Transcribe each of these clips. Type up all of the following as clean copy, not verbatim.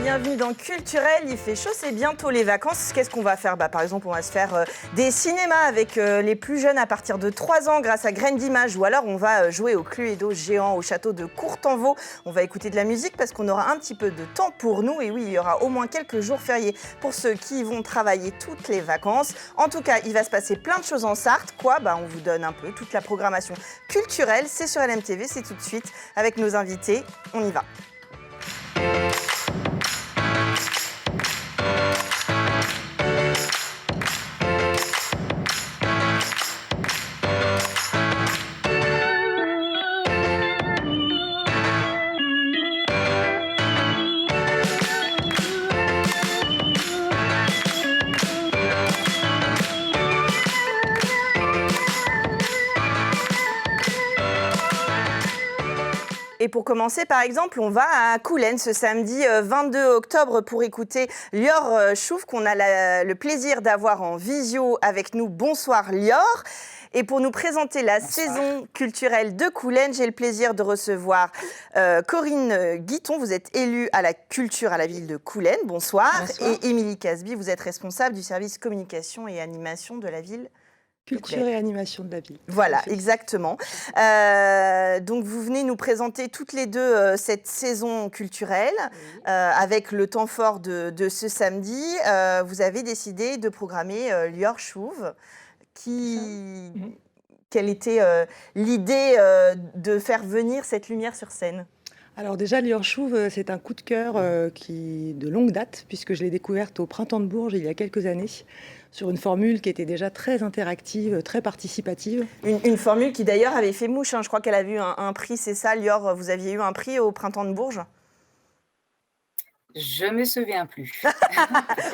bienvenue dans Culturel. Il fait chaud, c'est bientôt les vacances. Qu'est-ce qu'on va faire? Par exemple, on va se faire des cinémas avec les plus jeunes à partir de 3 ans grâce à Graines d'Images. Ou alors on va jouer au Cluedo géant au château de Courtenvaux. On va écouter de la musique parce qu'on aura un petit peu de temps pour nous. Et oui, il y aura au moins quelques jours fériés pour ceux qui vont travailler toutes les vacances. En tout cas, il va se passer plein de choses en Sarthe. On vous donne un peu toute la programmation culturelle. C'est sur LMTV, c'est tout de suite avec nos invités. On y va. Et pour commencer, par exemple, on va à Coulennes ce samedi 22 octobre pour écouter Lior Chouf, qu'on a le plaisir d'avoir en visio avec nous. Bonsoir Lior. Et pour nous présenter la saison culturelle de Coulennes, j'ai le plaisir de recevoir Corinne Guiton. Vous êtes élue à la culture à la ville de Coulennes. Bonsoir. Et Émilie Casby, vous êtes responsable du service communication et animation de la ville. Culture et animation de la ville. Voilà, exactement. Donc, vous venez nous présenter toutes les deux cette saison culturelle avec le temps fort de ce samedi. Vous avez décidé de programmer Lior Chouf. Quelle était l'idée de faire venir cette lumière sur scène ? Alors déjà, Lior Chouf, c'est un coup de cœur de longue date, puisque je l'ai découverte au Printemps de Bourges il y a quelques années, sur une formule qui était déjà très interactive, très participative. Une formule qui d'ailleurs avait fait mouche, Je crois qu'elle a eu un prix, c'est ça, Lior, vous aviez eu un prix au Printemps de Bourges ? Je me souviens plus.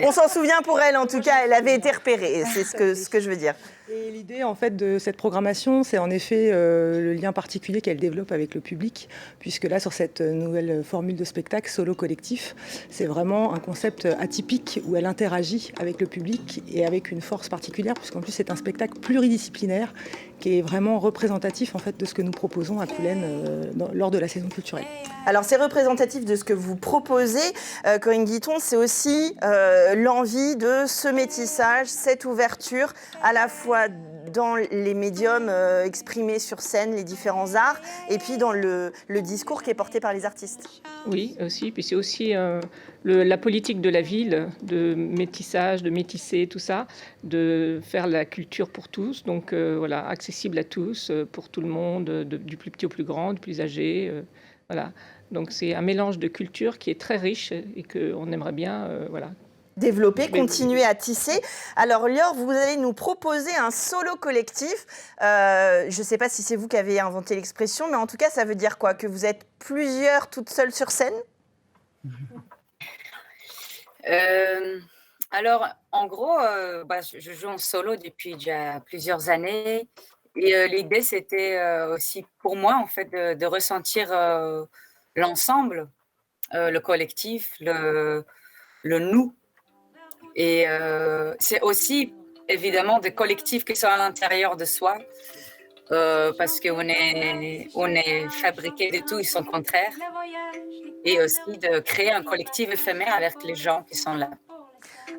On s'en souvient pour elle, en tout cas, elle avait été repérée, c'est ce que je veux dire. Et l'idée en fait de cette programmation, c'est en effet le lien particulier qu'elle développe avec le public, puisque là sur cette nouvelle formule de spectacle solo collectif, c'est vraiment un concept atypique où elle interagit avec le public et avec une force particulière, puisqu'en plus c'est un spectacle pluridisciplinaire qui est vraiment représentatif en fait de ce que nous proposons à Coulennes lors de la saison culturelle. Alors c'est représentatif de ce que vous proposez, Corinne Guiton, c'est aussi l'envie de ce métissage, cette ouverture à la fois dans les médiums exprimés sur scène, les différents arts, et puis dans le discours qui est porté par les artistes. Oui, aussi. Puis c'est aussi la politique de la ville, de métissage, de métisser, tout ça, de faire la culture pour tous, donc voilà, accessible à tous, pour tout le monde, du plus petit au plus grand, du plus âgé, voilà. Donc c'est un mélange de culture qui est très riche et qu'on aimerait bien, voilà. Développer, continuer à tisser. Alors Lior, vous allez nous proposer un solo collectif. Je ne sais pas si c'est vous qui avez inventé l'expression, mais en tout cas, ça veut dire quoi? Que vous êtes plusieurs toutes seules sur scène? Alors, en gros, je joue en solo depuis déjà plusieurs années. Et l'idée, c'était aussi pour moi, en fait, de ressentir l'ensemble, le collectif, le nous. Et c'est aussi, évidemment, des collectifs qui sont à l'intérieur de soi, parce qu'on est fabriqué de tout et son contraire. Et aussi de créer un collectif éphémère avec les gens qui sont là.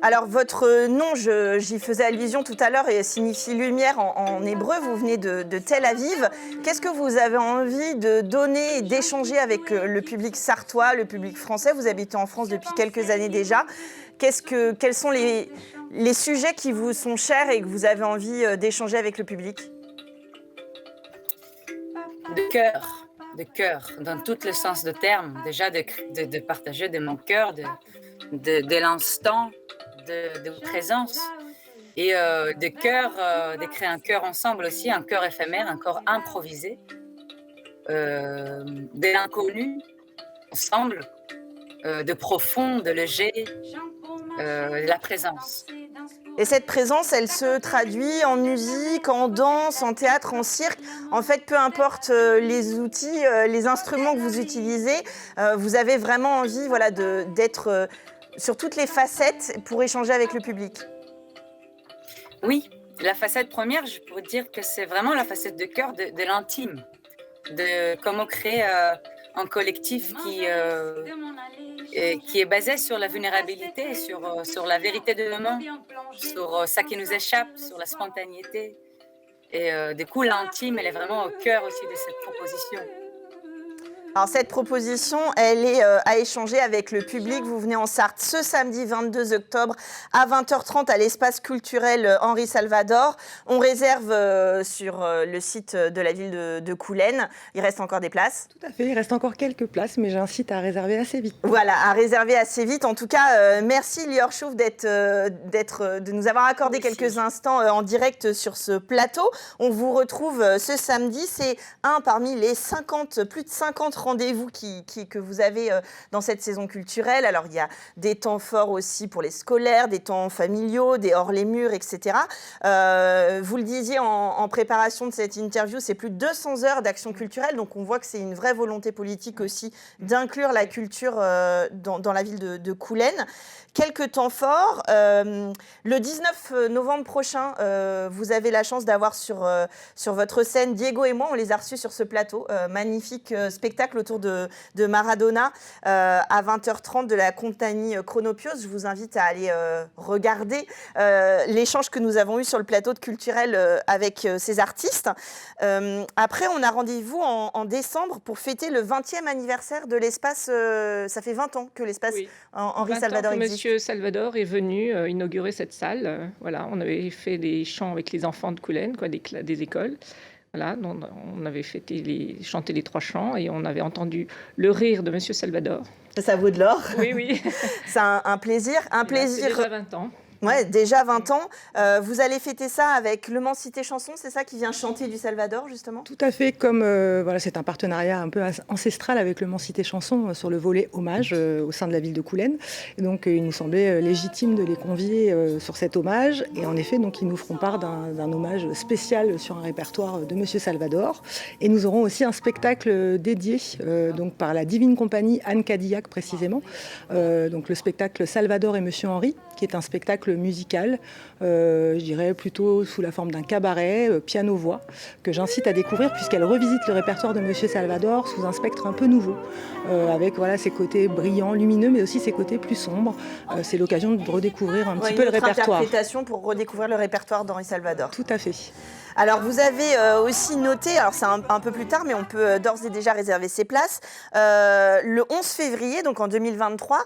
Alors, votre nom, j'y faisais allusion tout à l'heure, et signifie lumière en hébreu. Vous venez de Tel Aviv. Qu'est-ce que vous avez envie de donner et d'échanger avec le public sartois, le public français? Vous habitez en France depuis quelques années déjà. Quels sont les sujets qui vous sont chers et que vous avez envie d'échanger avec le public? De cœur, dans tout le sens du terme. Déjà, de partager de mon cœur, de l'instant, de présence. Et de cœur, de créer un cœur ensemble aussi, un cœur éphémère, un corps improvisé. De l'inconnu, ensemble, de profond, de léger, de la présence. Et cette présence, elle se traduit en musique, en danse, en théâtre, en cirque. En fait, peu importe les outils, les instruments que vous utilisez, vous avez vraiment envie d'être sur toutes les facettes pour échanger avec le public. Oui, la facette première, je pourrais dire que c'est vraiment la facette de cœur de l'intime, de comment créer un collectif et qui est basé sur la vulnérabilité, sur la vérité de moment, sur ça qui nous échappe, sur la spontanéité. Et du coup, l'intime, elle est vraiment au cœur aussi de cette proposition. Alors cette proposition, elle est à échanger avec le public. Vous venez en Sarthe ce samedi 22 octobre à 20h30 à l'espace culturel Henri Salvador. On réserve sur le site de la ville de Coulennes. Il reste encore des places. Tout à fait, il reste encore quelques places, mais j'incite à réserver assez vite. Voilà, à réserver assez vite. En tout cas, merci Lior Chouf de nous avoir accordé quelques instants en direct sur ce plateau. On vous retrouve ce samedi. C'est un parmi les plus de 50 rendez-vous que vous avez dans cette saison culturelle. Alors, il y a des temps forts aussi pour les scolaires, des temps familiaux, des hors les murs, etc. Vous le disiez en préparation de cette interview, c'est plus de 200 heures d'action culturelle. Donc, on voit que c'est une vraie volonté politique aussi d'inclure la culture dans la ville de Coulennes. Quelques temps forts. Le 19 novembre prochain, vous avez la chance d'avoir sur votre scène Diego et moi. On les a reçus sur ce plateau. Magnifique spectacle autour de Maradona à 20h30 de la compagnie Chronopios. Je vous invite à aller regarder l'échange que nous avons eu sur le plateau de Culturel avec ces artistes. Après, on a rendez-vous en décembre pour fêter le 20e anniversaire de l'espace. Ça fait 20 ans que l'espace Henri Salvador existe. Monsieur Salvador est venu inaugurer cette salle. Voilà, on avait fait des chants avec les enfants de Coulennes, des écoles. Voilà, on avait chanté les 3 chants et on avait entendu le rire de Monsieur Salvador. Ça vaut de l'or. Oui, oui. C'est un plaisir. C'est déjà 20 ans. Ouais, déjà 20 ans. Vous allez fêter ça avec Le Mans Cité Chanson, c'est ça qui vient chanter du Salvador, justement? Tout à fait, comme c'est un partenariat un peu ancestral avec Le Mans Cité Chanson sur le volet hommage au sein de la ville de Coulennes. Et donc, il nous semblait légitime de les convier sur cet hommage. Et en effet, donc, ils nous feront part d'un hommage spécial sur un répertoire de Monsieur Salvador. Et nous aurons aussi un spectacle dédié donc par la Divine Compagnie Anne Cadillac précisément. Donc, le spectacle Salvador et Monsieur Henri, qui est un spectacle musical, je dirais plutôt sous la forme d'un cabaret, piano-voix, que j'incite à découvrir puisqu'elle revisite le répertoire de Monsieur Salvador sous un spectre un peu nouveau, avec ses côtés brillants, lumineux, mais aussi ses côtés plus sombres. C'est l'occasion de redécouvrir un petit peu le répertoire. Une interprétation pour redécouvrir le répertoire d'Henri Salvador. Tout à fait. Alors, vous avez aussi noté, alors c'est un peu plus tard, mais on peut d'ores et déjà réserver ses places. Le 11 février, donc en 2023,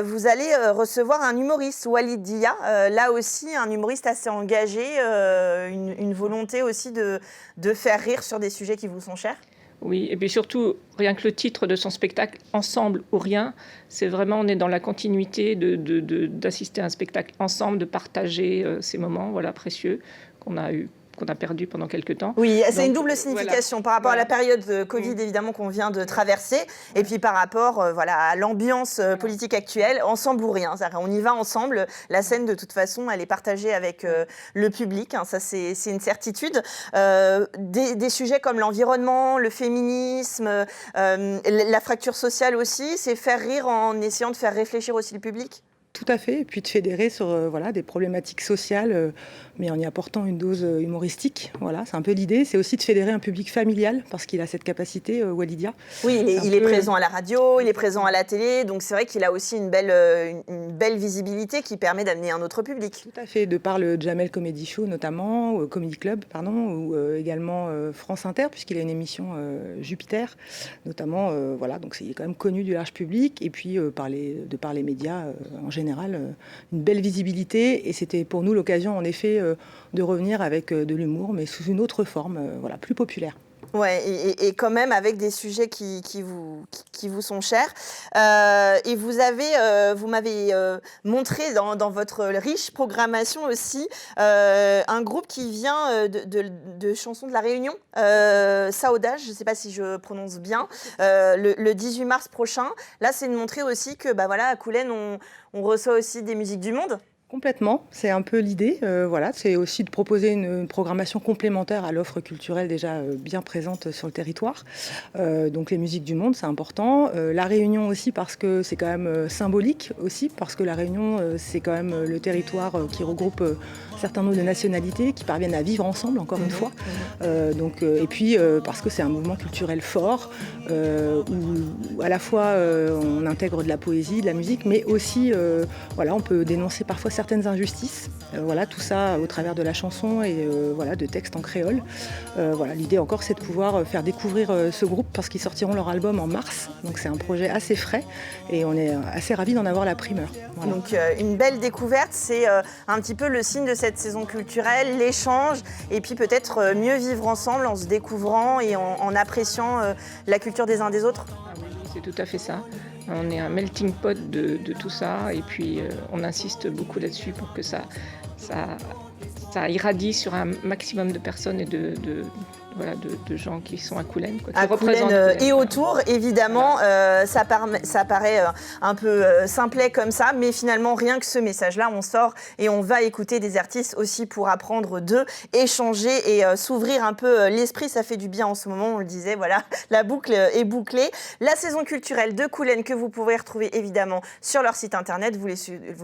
vous allez recevoir un humoriste, Walid Dia. Là aussi, un humoriste assez engagé, une volonté aussi de faire rire sur des sujets qui vous sont chers. Oui, et puis surtout, rien que le titre de son spectacle, Ensemble ou rien, c'est vraiment, on est dans la continuité d'assister à un spectacle ensemble, de partager ces moments précieux qu'on a perdu pendant quelques temps. Oui, c'est une double signification par rapport à la période de Covid, évidemment, qu'on vient de traverser, et puis par rapport à l'ambiance politique actuelle, ensemble ou rien. On y va ensemble. La scène, de toute façon, elle est partagée avec le public. Ça, c'est une certitude. Des sujets comme l'environnement, le féminisme, la fracture sociale aussi, c'est faire rire en essayant de faire réfléchir aussi le public. Tout à fait, et puis de fédérer sur des problématiques sociales, mais en y apportant une dose humoristique. Voilà, c'est un peu l'idée. C'est aussi de fédérer un public familial, parce qu'il a cette capacité, Walid Dia. Oui, il est présent à la radio, il est présent à la télé, donc c'est vrai qu'il a aussi une belle visibilité qui permet d'amener un autre public. Tout à fait, de par le Jamel Comedy Show notamment, Comedy Club, pardon, ou également France Inter, puisqu'il a une émission Jupiter, notamment. Donc il est quand même connu du large public, et puis de par les médias en général, une belle visibilité, et c'était pour nous l'occasion en effet de revenir avec de l'humour, mais sous une autre forme, plus populaire. Ouais, et quand même avec des sujets qui vous sont chers. Et vous m'avez montré dans votre riche programmation aussi un groupe qui vient de chansons de la Réunion, Saodage, je ne sais pas si je prononce bien, le 18 mars prochain. Là, c'est de montrer aussi que à Coulennes, on reçoit aussi des musiques du monde. Complètement, c'est un peu l'idée. Voilà, c'est aussi de proposer une programmation complémentaire à l'offre culturelle déjà bien présente sur le territoire. Donc les musiques du monde, c'est important. La Réunion aussi parce que c'est quand même symbolique aussi, parce que la Réunion, c'est quand même le territoire qui regroupe un certain nombre de nationalités qui parviennent à vivre ensemble, encore une fois. Et puis parce que c'est un mouvement culturel fort où à la fois on intègre de la poésie, de la musique, mais aussi voilà, on peut dénoncer parfois certaines injustices. Voilà, tout ça au travers de la chanson et voilà, de textes en créole. Voilà, l'idée encore, c'est de pouvoir faire découvrir ce groupe parce qu'ils sortiront leur album en mars. Donc c'est un projet assez frais et on est assez ravis d'en avoir la primeur. Voilà. Donc une belle découverte, c'est un petit peu le signe de cette saison culturelle, l'échange et puis peut-être mieux vivre ensemble en se découvrant et en appréciant la culture des uns des autres. Ah oui, c'est tout à fait ça. On est un melting pot de tout ça et puis on insiste beaucoup là-dessus pour que ça irradie sur un maximum de personnes et de gens qui sont à Coulennes. Qui à Coulennes et autour, évidemment, voilà. Ça paraît un peu simplet comme ça, mais finalement, rien que ce message-là, on sort et on va écouter des artistes aussi pour apprendre d'eux, échanger et s'ouvrir un peu l'esprit. Ça fait du bien en ce moment, on le disait, voilà, la boucle est bouclée. La saison culturelle de Coulennes que vous pouvez retrouver évidemment sur leur site internet, vous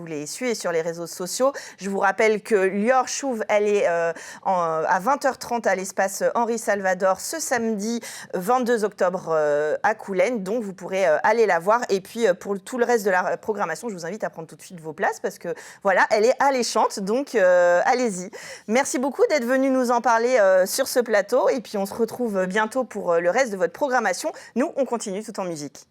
les suivez sur les réseaux sociaux. Je vous rappelle que Lior Chouve, elle est à 20h30 à l'espace Henri Salvador ce samedi 22 octobre à Coulennes, donc vous pourrez aller la voir. Et puis pour tout le reste de la programmation, je vous invite à prendre tout de suite vos places parce que voilà, elle est alléchante, donc allez-y. Merci beaucoup d'être venu nous en parler sur ce plateau et puis on se retrouve bientôt pour le reste de votre programmation. Nous, on continue tout en musique.